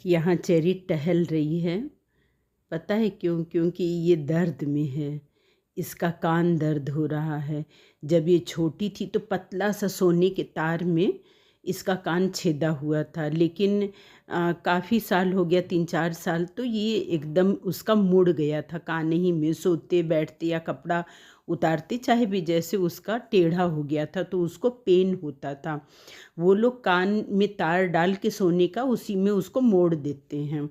यहाँ चेरी टहल रही है। पता है क्यों? क्योंकि ये दर्द में है। इसका कान दर्द हो रहा है। जब ये छोटी थी तो पतला सा सोने के तार में इसका कान छेदा हुआ था, लेकिन काफ़ी साल हो गया, 3-4 साल, तो ये एकदम उसका मुड़ गया था कान ही में। सोते बैठते या कपड़ा उतारते चाहे भी जैसे उसका टेढ़ा हो गया था, तो उसको पेन होता था। वो लोग कान में तार डाल के सोने का उसी में उसको मोड़ देते हैं,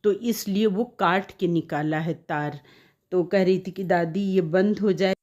तो इसलिए वो काट के निकाला है तार। तो कह रही थी कि दादी ये बंद हो जाए,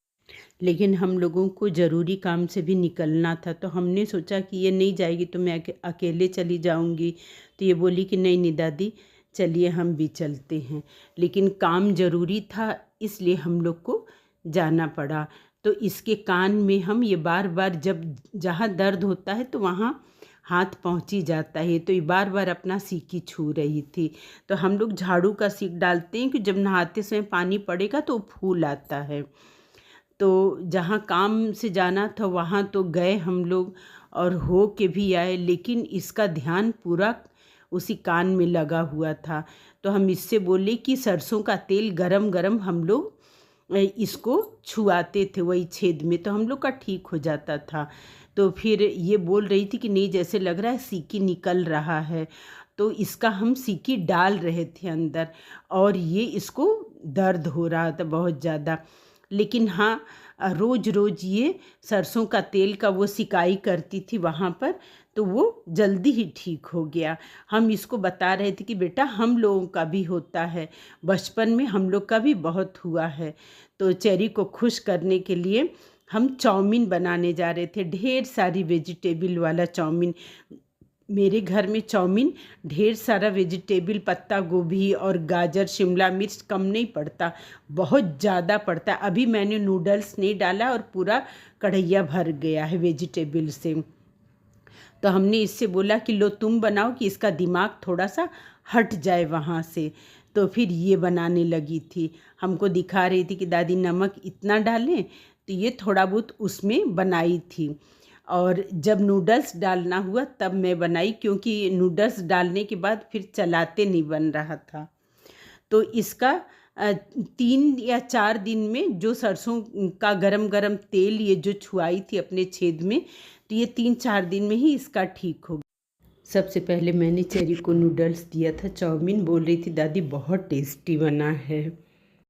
लेकिन हम लोगों को ज़रूरी काम से भी निकलना था, तो हमने सोचा कि ये नहीं जाएगी तो मैं अकेले चली जाऊंगी। तो ये बोली कि नहीं नहीं दादी, चलिए हम भी चलते हैं। लेकिन काम ज़रूरी था इसलिए हम लोग को जाना पड़ा। तो इसके कान में हम ये बार बार, जब जहाँ दर्द होता है तो वहाँ हाथ पहुँच ही जाता है, तो ये बार बार अपना सीकी छू रही थी। तो हम लोग झाड़ू का सीक डालते हैं कि जब नहाते समय पानी पड़ेगा तो फूल आता है। तो जहाँ काम से जाना था वहाँ तो गए हम लोग और हो के भी आए, लेकिन इसका ध्यान पूरा उसी कान में लगा हुआ था। तो हम इससे बोले कि सरसों का तेल गरम गरम हम लोग इसको छुआते थे वही छेद में, तो हम लोग का ठीक हो जाता था। तो फिर ये बोल रही थी कि नहीं, जैसे लग रहा है सीकी निकल रहा है। तो इसका हम सीकी डाल रहे थे अंदर और ये इसको दर्द हो रहा था बहुत ज़्यादा। लेकिन हाँ, रोज़ रोज़ ये सरसों का तेल का वो सिकाई करती थी वहाँ पर, तो वो जल्दी ही ठीक हो गया। हम इसको बता रहे थे कि बेटा हम लोगों का भी होता है, बचपन में हम लोग का भी बहुत हुआ है। तो चेरी को खुश करने के लिए हम चाउमीन बनाने जा रहे थे, ढेर सारी वेजिटेबल वाला चाउमीन। मेरे घर में चाउमीन ढेर सारा वेजिटेबल, पत्ता गोभी और गाजर, शिमला मिर्च कम नहीं पड़ता, बहुत ज़्यादा पड़ता है। अभी मैंने नूडल्स नहीं डाला और पूरा कढ़ैया भर गया है वेजिटेबल से। तो हमने इससे बोला कि लो तुम बनाओ कि इसका दिमाग थोड़ा सा हट जाए वहाँ से। तो फिर ये बनाने लगी थी, हमको दिखा रही थी कि दादी नमक इतना डालें, तो ये थोड़ा बहुत उसमें बनाई थी। और जब नूडल्स डालना हुआ तब मैं बनाई, क्योंकि नूडल्स डालने के बाद फिर चलाते नहीं बन रहा था। तो इसका 3 या 4 दिन में जो सरसों का गरम गरम तेल ये जो छुआई थी अपने छेद में, तो ये 3-4 दिन में ही इसका ठीक हो गया। सबसे पहले मैंने चेरी को नूडल्स दिया था, चाउमीन बोल रही थी दादी बहुत टेस्टी बना है।